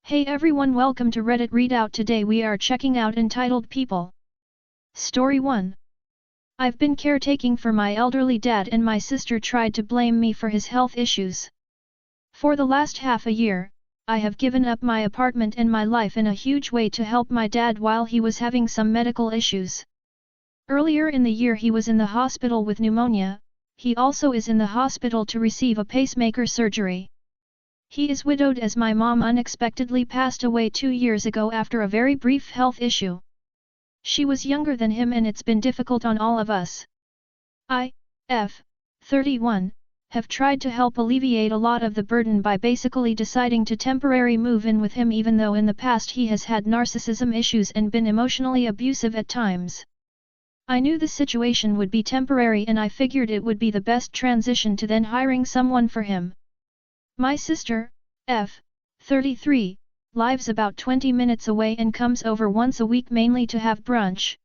Hey everyone, welcome to Reddit Readout. Today we are checking out Entitled People. Story 1. I've been caretaking for my elderly dad and my sister tried to blame me for his health issues. For the last half a year, I have given up my apartment and my life in a huge way to help my dad while he was having some medical issues. Earlier in the year he was in the hospital with pneumonia. He also is in the hospital to receive a pacemaker surgery. He is widowed as my mom unexpectedly passed away 2 years ago after a very brief health issue. She was younger than him and it's been difficult on all of us. I, 31, have tried to help alleviate a lot of the burden by basically deciding to temporarily move in with him even though in the past he has had narcissism issues and been emotionally abusive at times. I knew the situation would be temporary and I figured it would be the best transition to then hiring someone for him. My sister, 33, lives about 20 minutes away and comes over once a week mainly to have brunch.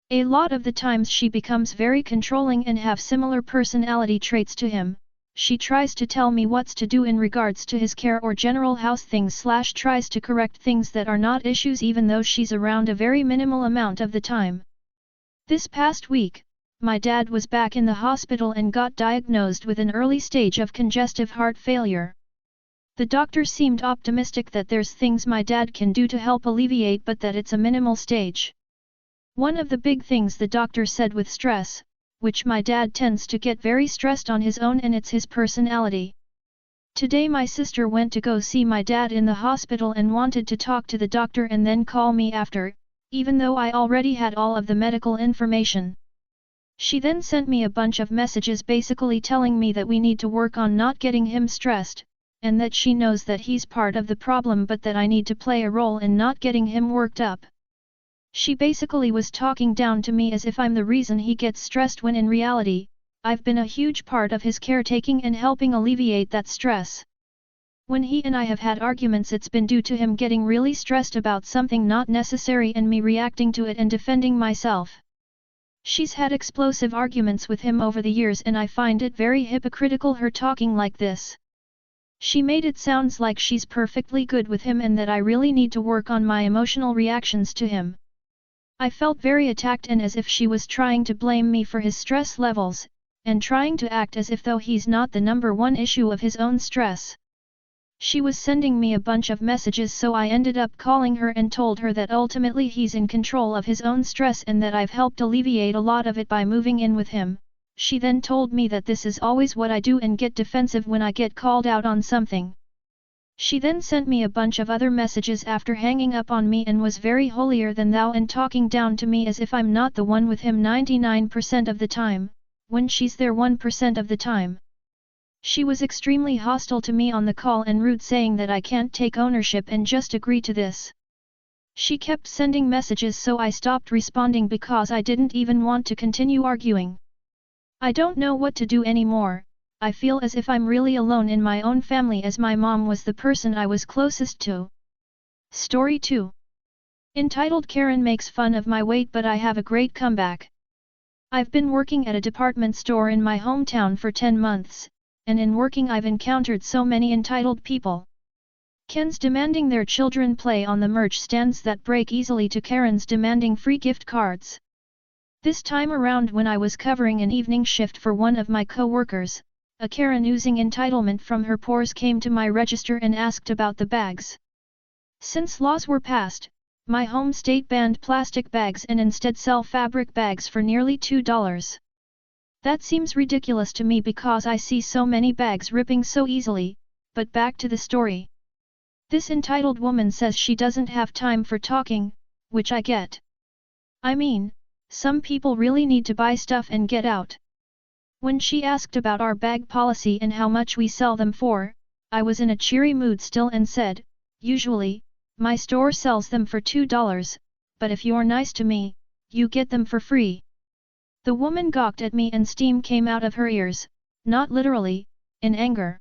A lot of the times she becomes very controlling and have similar personality traits to him. She tries to tell me what's to do in regards to his care or general house things / tries to correct things that are not issues even though she's around a very minimal amount of the time. This past week, my dad was back in the hospital and got diagnosed with an early stage of congestive heart failure. The doctor seemed optimistic that there's things my dad can do to help alleviate but that it's a minimal stage. One of the big things the doctor said with stress, which my dad tends to get very stressed on his own and it's his personality. Today my sister went to go see my dad in the hospital and wanted to talk to the doctor and then call me after, even though I already had all of the medical information. She then sent me a bunch of messages basically telling me that we need to work on not getting him stressed, and that she knows that he's part of the problem but that I need to play a role in not getting him worked up. She basically was talking down to me as if I'm the reason he gets stressed when in reality, I've been a huge part of his caretaking and helping alleviate that stress. When he and I have had arguments it's been due to him getting really stressed about something not necessary and me reacting to it and defending myself. She's had explosive arguments with him over the years and I find it very hypocritical her talking like this. She made it sounds like she's perfectly good with him and that I really need to work on my emotional reactions to him. I felt very attacked and as if she was trying to blame me for his stress levels, and trying to act as if though he's not the number one issue of his own stress. She was sending me a bunch of messages so I ended up calling her and told her that ultimately he's in control of his own stress and that I've helped alleviate a lot of it by moving in with him. She then told me that this is always what I do and get defensive when I get called out on something. She then sent me a bunch of other messages after hanging up on me and was very holier than thou and talking down to me as if I'm not the one with him 99% of the time, when she's there 1% of the time. She was extremely hostile to me on the call and rude saying that I can't take ownership and just agree to this. She kept sending messages so I stopped responding because I didn't even want to continue arguing. I don't know what to do anymore. I feel as if I'm really alone in my own family as my mom was the person I was closest to. Story 2. Entitled Karen makes fun of my weight but I have a great comeback. I've been working at a department store in my hometown for 10 months. And in working I've encountered so many entitled people. Ken's demanding their children play on the merch stands that break easily to Karen's demanding free gift cards. This time around when I was covering an evening shift for one of my co-workers, a Karen oozing entitlement from her pores came to my register and asked about the bags. Since laws were passed, my home state banned plastic bags and instead sell fabric bags for nearly $2. That seems ridiculous to me because I see so many bags ripping so easily, but back to the story. This entitled woman says she doesn't have time for talking, which I get. I mean, some people really need to buy stuff and get out. When she asked about our bag policy and how much we sell them for, I was in a cheery mood still and said, usually, my store sells them for $2, but if you're nice to me, you get them for free. The woman gawked at me and steam came out of her ears, not literally, in anger.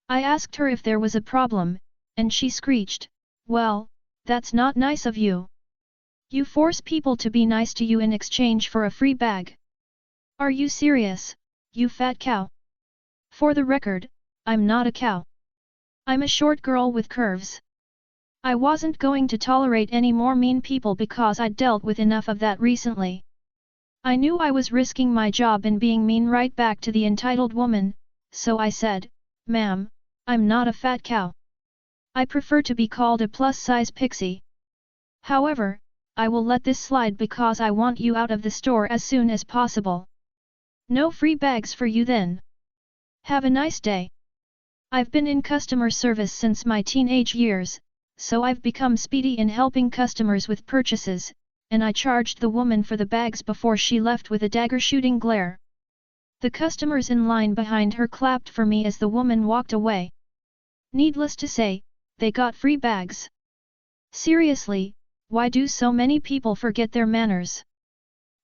I asked her if there was a problem, and she screeched, "Well, that's not nice of you. You force people to be nice to you in exchange for a free bag. Are you serious, you fat cow?" For the record, I'm not a cow. I'm a short girl with curves. I wasn't going to tolerate any more mean people because I'd dealt with enough of that recently. I knew I was risking my job and being mean right back to the entitled woman, so I said, "Ma'am, I'm not a fat cow. I prefer to be called a plus-size pixie. However, I will let this slide because I want you out of the store as soon as possible. No free bags for you then. Have a nice day." I've been in customer service since my teenage years, so I've become speedy in helping customers with purchases, and I charged the woman for the bags before she left with a dagger-shooting glare. The customers in line behind her clapped for me as the woman walked away. Needless to say, they got free bags. Seriously, why do so many people forget their manners?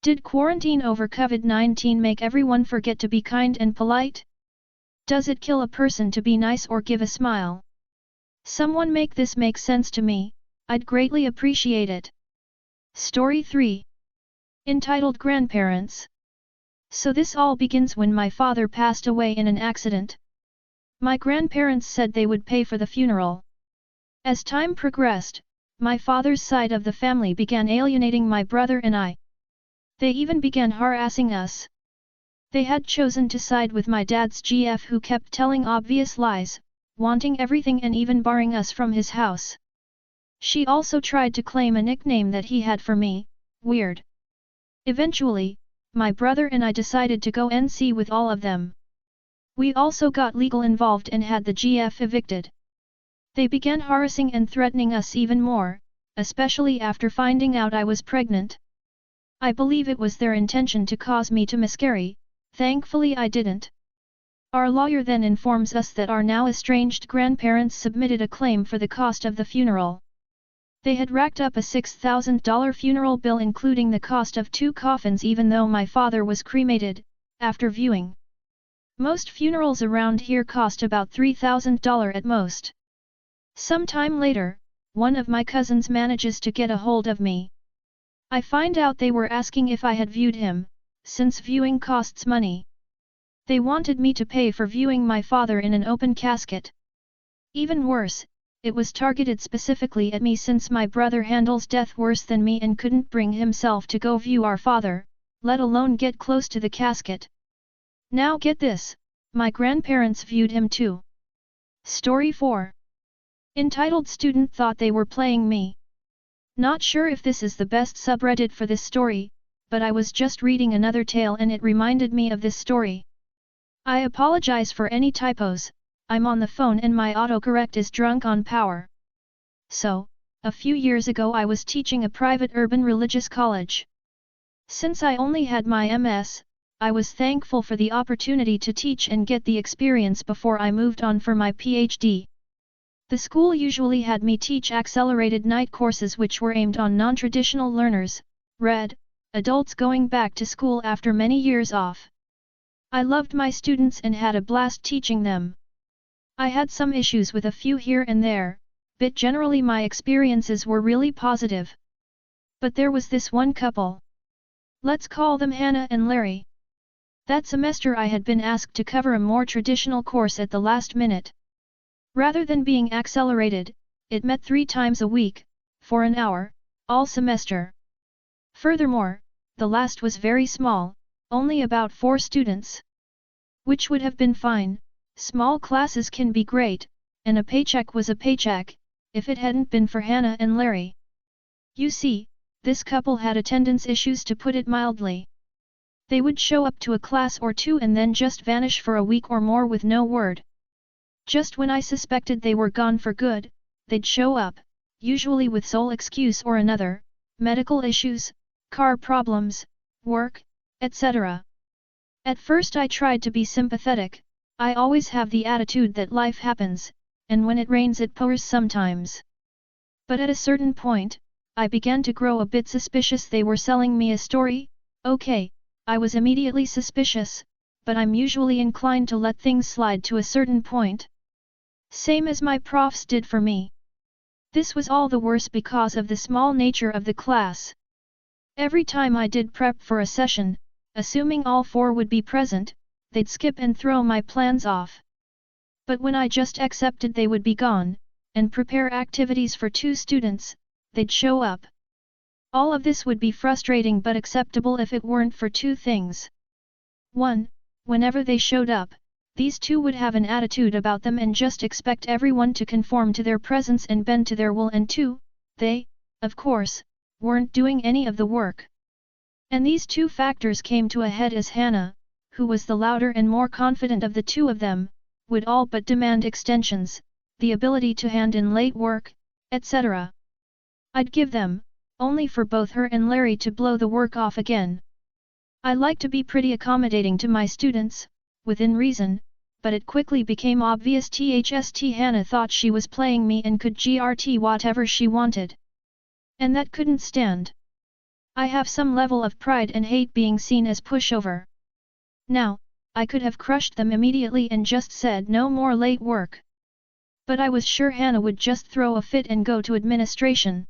Did quarantine over COVID-19 make everyone forget to be kind and polite? Does it kill a person to be nice or give a smile? Someone make this make sense to me, I'd greatly appreciate it. Story 3. Entitled Grandparents. So this all begins when my father passed away in an accident. My grandparents said they would pay for the funeral. As time progressed, my father's side of the family began alienating my brother and I. They even began harassing us. They had chosen to side with my dad's GF, who kept telling obvious lies, wanting everything and even barring us from his house. She also tried to claim a nickname that he had for me, Weird. Eventually, my brother and I decided to go NC with all of them. We also got legal involved and had the GF evicted. They began harassing and threatening us even more, especially after finding out I was pregnant. I believe it was their intention to cause me to miscarry. Thankfully I didn't. Our lawyer then informs us that our now estranged grandparents submitted a claim for the cost of the funeral. They had racked up a $6,000 funeral bill including the cost of 2 coffins even though my father was cremated, after viewing. Most funerals around here cost about $3,000 at most. Some time later, one of my cousins manages to get a hold of me. I find out they were asking if I had viewed him, since viewing costs money. They wanted me to pay for viewing my father in an open casket. Even worse, it was targeted specifically at me since my brother handles death worse than me and couldn't bring himself to go view our father, let alone get close to the casket. Now get this, my grandparents viewed him too. Story 4. Entitled Student thought they were playing me. Not sure if this is the best subreddit for this story, but I was just reading another tale and it reminded me of this story. I apologize for any typos, I'm on the phone and my autocorrect is drunk on power. So, a few years ago I was teaching a private urban religious college. Since I only had my MS, I was thankful for the opportunity to teach and get the experience before I moved on for my PhD. The school usually had me teach accelerated night courses which were aimed on non-traditional learners, read, adults going back to school after many years off. I loved my students and had a blast teaching them. I had some issues with a few here and there, but generally my experiences were really positive. But there was this one couple. Let's call them Hannah and Larry. That semester I had been asked to cover a more traditional course at the last minute. Rather than being accelerated, it met 3 times a week, for an hour, all semester. Furthermore, the last was very small, only about 4 students. Which would have been fine, small classes can be great, and a paycheck was a paycheck, if it hadn't been for Hannah and Larry. You see, this couple had attendance issues to put it mildly. They would show up to a class or 2 and then just vanish for a week or more with no word. Just when I suspected they were gone for good, they'd show up, usually with sole excuse or another, medical issues, car problems, work, etc. At first I tried to be sympathetic. I always have the attitude that life happens, and when it rains it pours sometimes. But at a certain point, I began to grow a bit suspicious they were selling me a story. Okay, I was immediately suspicious, but I'm usually inclined to let things slide to a certain point. Same as my profs did for me. This was all the worse because of the small nature of the class. Every time I did prep for a session, assuming all 4 would be present, they'd skip and throw my plans off. But when I just accepted they would be gone, and prepare activities for 2 students, they'd show up. All of this would be frustrating but acceptable if it weren't for 2 things. 1. Whenever they showed up, these 2 would have an attitude about them and just expect everyone to conform to their presence and bend to their will, and 2, they, of course, weren't doing any of the work. And these 2 factors came to a head as Hannah, who was the louder and more confident of the 2 of them, would all but demand extensions, the ability to hand in late work, etc. I'd give them, only for both her and Larry to blow the work off again. I like to be pretty accommodating to my students, within reason, but it quickly became obvious Hannah thought she was playing me and could GRT whatever she wanted. And that couldn't stand. I have some level of pride and hate being seen as pushover. Now, I could have crushed them immediately and just said no more late work. But I was sure Hannah would just throw a fit and go to administration.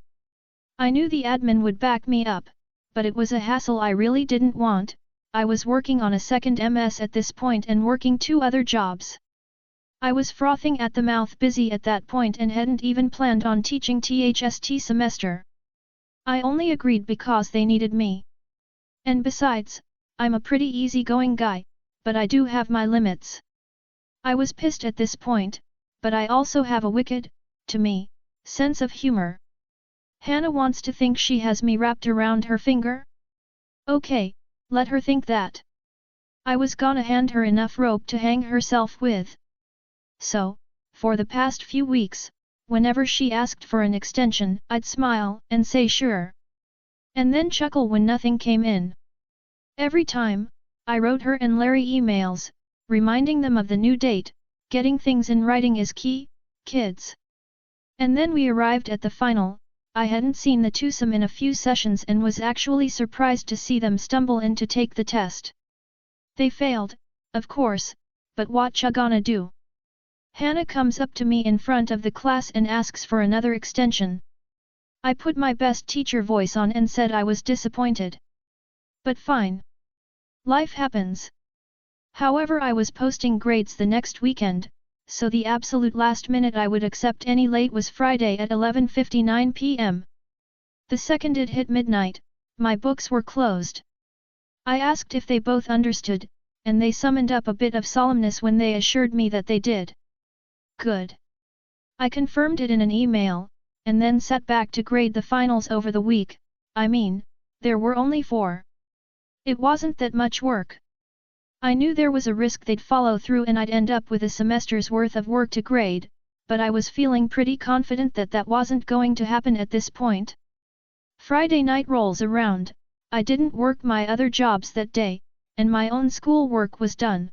I knew the admin would back me up, but it was a hassle I really didn't want. I was working on a second MS at this point and working 2 other jobs. I was frothing at the mouth busy at that point and hadn't even planned on teaching THST semester. I only agreed because they needed me. And besides, I'm a pretty easygoing guy, but I do have my limits. I was pissed at this point, but I also have a wicked, to me, sense of humor. Hannah wants to think she has me wrapped around her finger? Okay, let her think that. I was gonna hand her enough rope to hang herself with. So, for the past few weeks, whenever she asked for an extension, I'd smile and say sure. And then chuckle when nothing came in. Every time, I wrote her and Larry emails, reminding them of the new date. Getting things in writing is key, kids. And then we arrived at the final. I hadn't seen the twosome in a few sessions and was actually surprised to see them stumble in to take the test. They failed, of course, but what ya gonna do? Hannah comes up to me in front of the class and asks for another extension. I put my best teacher voice on and said I was disappointed. But fine. Life happens. However, I was posting grades the next weekend, so the absolute last minute I would accept any late was Friday at 11:59 p.m. The second it hit midnight, my books were closed. I asked if they both understood, and they summoned up a bit of solemnness when they assured me that they did. Good. I confirmed it in an email, and then sat back to grade the finals over the week. I mean, there were only 4. It wasn't that much work. I knew there was a risk they'd follow through and I'd end up with a semester's worth of work to grade, but I was feeling pretty confident that that wasn't going to happen at this point. Friday night rolls around, I didn't work my other jobs that day, and my own school work was done.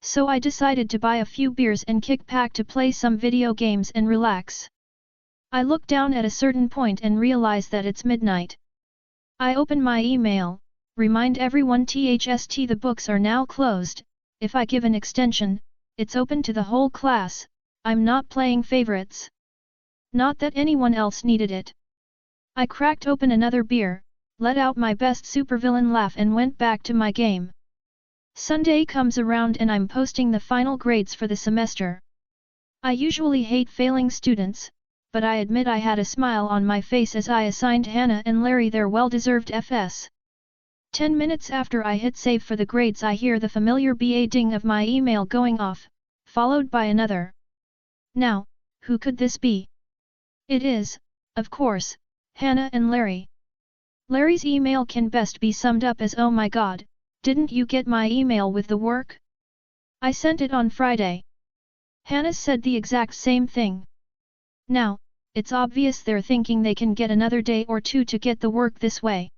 So I decided to buy a few beers and kick back to play some video games and relax. I look down at a certain point and realize that it's midnight. I open my email. Remind everyone THST the books are now closed. If I give an extension, it's open to the whole class. I'm not playing favorites. Not that anyone else needed it. I cracked open another beer, let out my best supervillain laugh and went back to my game. Sunday comes around and I'm posting the final grades for the semester. I usually hate failing students, but I admit I had a smile on my face as I assigned Hannah and Larry their well-deserved FS. 10 minutes after I hit save for the grades, I hear the familiar BA ding of my email going off, followed by another. Now, who could this be? It is, of course, Hannah and Larry. Larry's email can best be summed up as, "Oh my god, didn't you get my email with the work? I sent it on Friday." Hannah said the exact same thing. Now, it's obvious they're thinking they can get another day or 2 to get the work this way.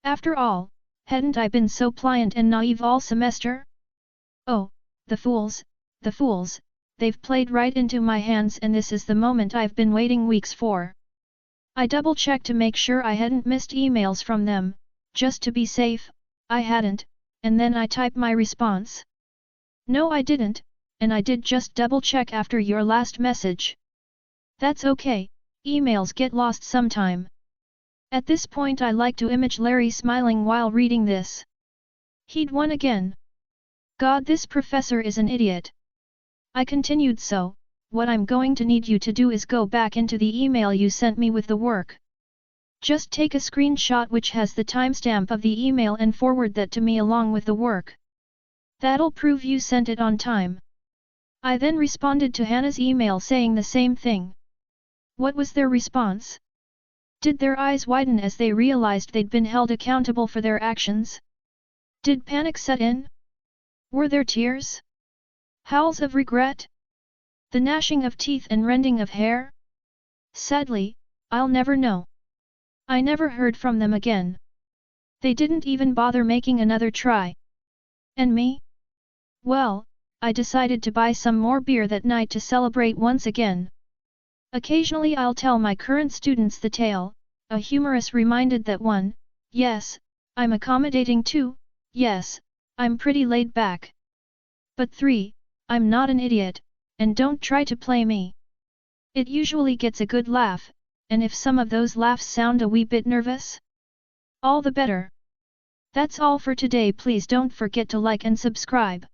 After all, hadn't I been so pliant and naive all semester? Oh, the fools, they've played right into my hands and this is the moment I've been waiting weeks for. I double-checked to make sure I hadn't missed emails from them, just to be safe. I hadn't, and then I typed my response. No, I didn't, and I did just double-check after your last message. That's okay, emails get lost sometime. At this point I like to image Larry smiling while reading this. He'd won again. God, this professor is an idiot. I continued, so, what I'm going to need you to do is go back into the email you sent me with the work. Just take a screenshot which has the timestamp of the email and forward that to me along with the work. That'll prove you sent it on time. I then responded to Hannah's email saying the same thing. What was their response? Did their eyes widen as they realized they'd been held accountable for their actions? Did panic set in? Were there tears? Howls of regret? The gnashing of teeth and rending of hair? Sadly, I'll never know. I never heard from them again. They didn't even bother making another try. And me? Well, I decided to buy some more beer that night to celebrate once again. Occasionally I'll tell my current students the tale, a humorous reminded that 1, yes, I'm accommodating 2, yes, I'm pretty laid back. But 3, I'm not an idiot, and don't try to play me. It usually gets a good laugh, and if some of those laughs sound a wee bit nervous, all the better. That's all for today. Please don't forget to like and subscribe.